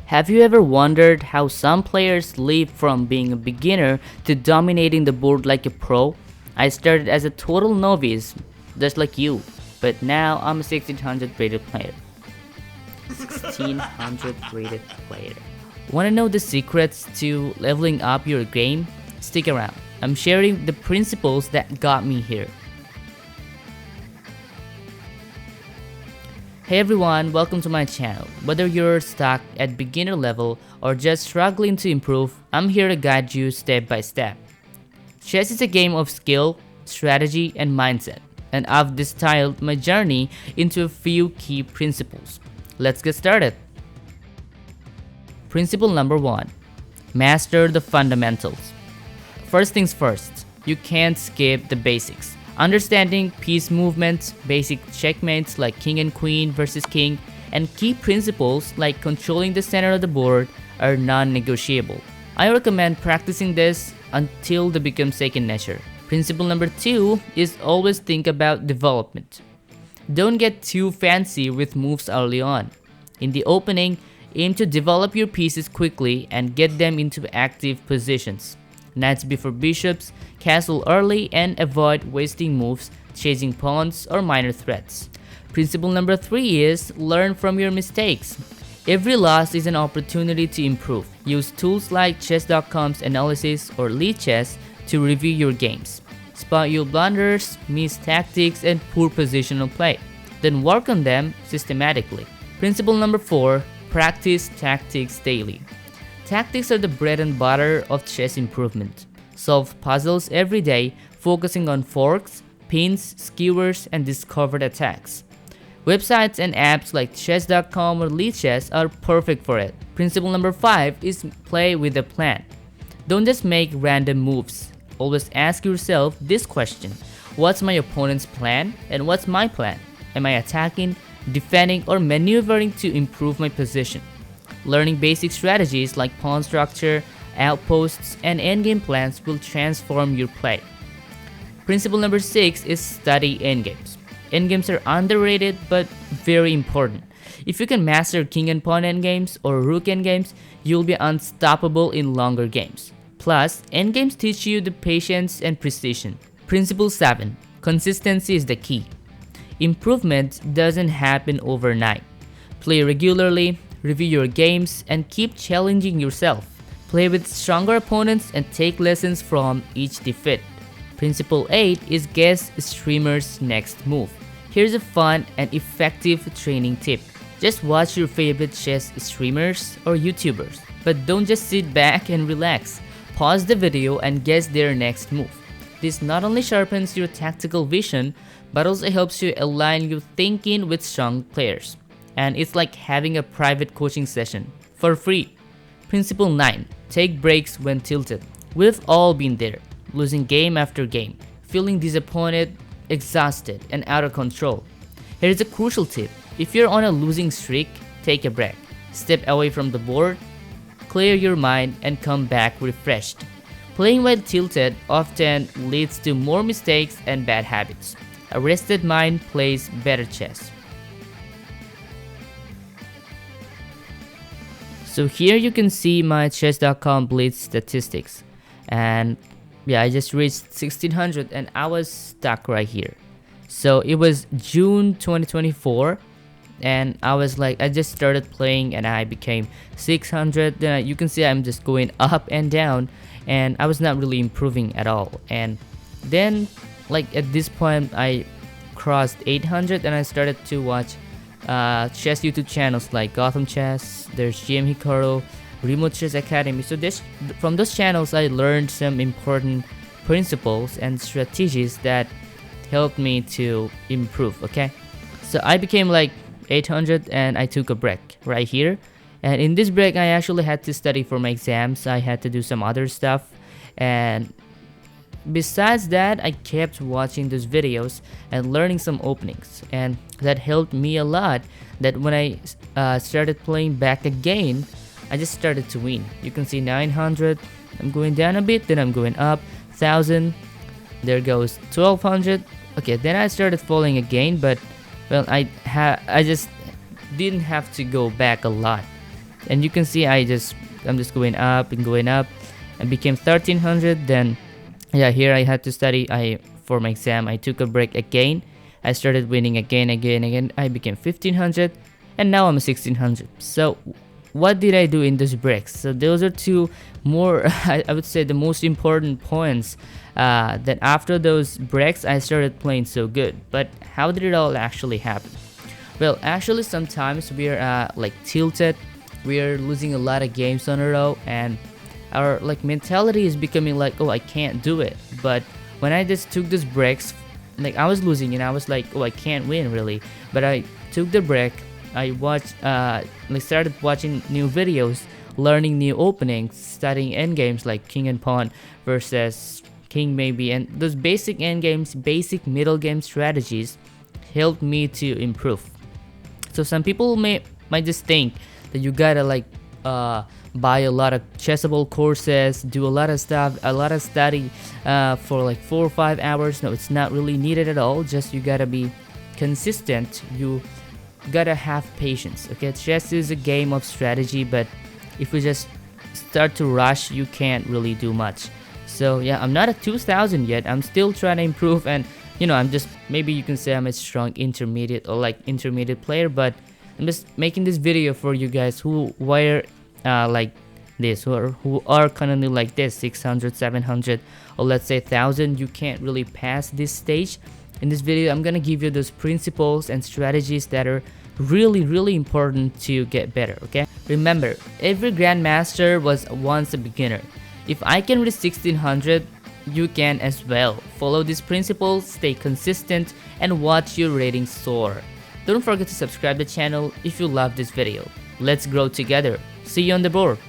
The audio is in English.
Have you ever wondered how some players leap from being a beginner to dominating the board like a pro? I started as a total novice, just like you, but now I'm a 1600 rated player. 1600 rated player. Want to know the secrets to leveling up your game? Stick around. I'm sharing the principles that got me here. Hey everyone, welcome to my channel. Whether you're stuck at beginner level or just struggling to improve, I'm here to guide you step by step. Chess is a game of skill, strategy, and mindset, and I've distilled my journey into a few key principles. Let's get started. Principle number 1. Master the fundamentals. First things first, you can't skip the basics. Understanding piece movements, basic checkmates like king and queen versus king, and key principles like controlling the center of the board are non-negotiable. I recommend practicing this until they become second nature. Principle number 2 is always think about development. Don't get too fancy with moves early on. In the opening, aim to develop your pieces quickly and get them into active positions. Knights before bishops, castle early, and avoid wasting moves chasing pawns or minor threats. Principle number 3 is learn from your mistakes. Every loss is an opportunity to improve. Use tools like chess.com's analysis or lichess to review your games. Spot your blunders, missed tactics, and poor positional play. Then work on them systematically. Principle number 4, practice tactics daily. Tactics are the bread and butter of chess improvement. Solve puzzles every day, focusing on forks, pins, skewers, and discovered attacks. Websites and apps like chess.com or lichess are perfect for it. Principle number 5 is play with a plan. Don't just make random moves. Always ask yourself this question: what's my opponent's plan and what's my plan? Am I attacking, defending, or maneuvering to improve my position? Learning basic strategies like pawn structure, outposts, and endgame plans will transform your play. Principle number 6 is study endgames. Endgames are underrated but very important. If you can master king and pawn endgames or rook endgames, you'll be unstoppable in longer games. Plus, endgames teach you the patience and precision. Principle 7. Consistency is the key. Improvement doesn't happen overnight. Play regularly, review your games, and keep challenging yourself. Play with stronger opponents and take lessons from each defeat. Principle 8 is guess streamer's next move. Here's a fun and effective training tip. Just watch your favorite chess streamers or YouTubers, but don't just sit back and relax. Pause the video and guess their next move. This not only sharpens your tactical vision, but also helps you align your thinking with strong players. And it's like having a private coaching session for free. Principle 9. Take breaks when tilted. We've all been there, losing game after game, feeling disappointed, exhausted, and out of control. Here's a crucial tip. If you're on a losing streak, take a break. Step away from the board, clear your mind, and come back refreshed. Playing while tilted often leads to more mistakes and bad habits. A rested mind plays better chess. So here you can see my chess.com blitz statistics, and yeah, I just reached 1600 and I was stuck right here. So it was June 2024 and I just started playing and I became 600. Then you can see I'm just going up and down and I was not really improving at all. And then at this point I crossed 800 and I started to watch chess YouTube channels like Gothamchess, there's hikaru, Remote Chess Academy. So from those channels I learned some important principles and strategies that helped me to improve. Okay, so I became 800 and I took a break right here, and in this break I actually had to study for my exams. I had to do some other stuff, and besides that I kept watching those videos and learning some openings, and that helped me a lot. That when I started playing back again, I just started to win. You can see 900, I'm going down a bit, then I'm going up, 1000, there goes 1200. Okay, then I started falling again, but well, I just didn't have to go back a lot. And you can see I'm just going up and going up and became 1300. Then yeah, here I had to study. For my exam I took a break again. I started winning again. I became 1500, and now I'm 1600. So what did I do in those breaks? So those are two more I would say the most important points, that after those breaks I started playing so good. But how did it all actually happen? Well, actually sometimes we're like tilted, we're losing a lot of games on a row, and our like mentality is becoming like, oh, I can't do it. But when I just took those breaks, like I was losing and I was like, oh, I can't win really. But I took the break, I watched like started watching new videos, learning new openings, studying endgames like king and pawn versus king maybe, and those basic endgames, basic middle game strategies helped me to improve. So some people might just think that you gotta like buy a lot of chessable courses, do a lot of stuff, a lot of study for like 4 or 5 hours. No, it's not really needed at all. Just you gotta be consistent. You gotta have patience. Okay, chess is a game of strategy, but if you just start to rush, you can't really do much. So yeah, I'm not at 2000 yet. I'm still trying to improve, and you know, I'm just, maybe you can say I'm a strong intermediate or like intermediate player, but I'm just making this video for you guys who were like this, who are currently like this, 600, 700, or let's say 1000. You can't really pass this stage. In this video I'm gonna give you those principles and strategies that are really important to get better. Okay, remember, every grandmaster was once a beginner. If I can reach 1600, you can as well. Follow these principles, stay consistent, and watch your ratings soar. Don't forget to subscribe to the channel if you love this video. Let's grow together. See you on the board.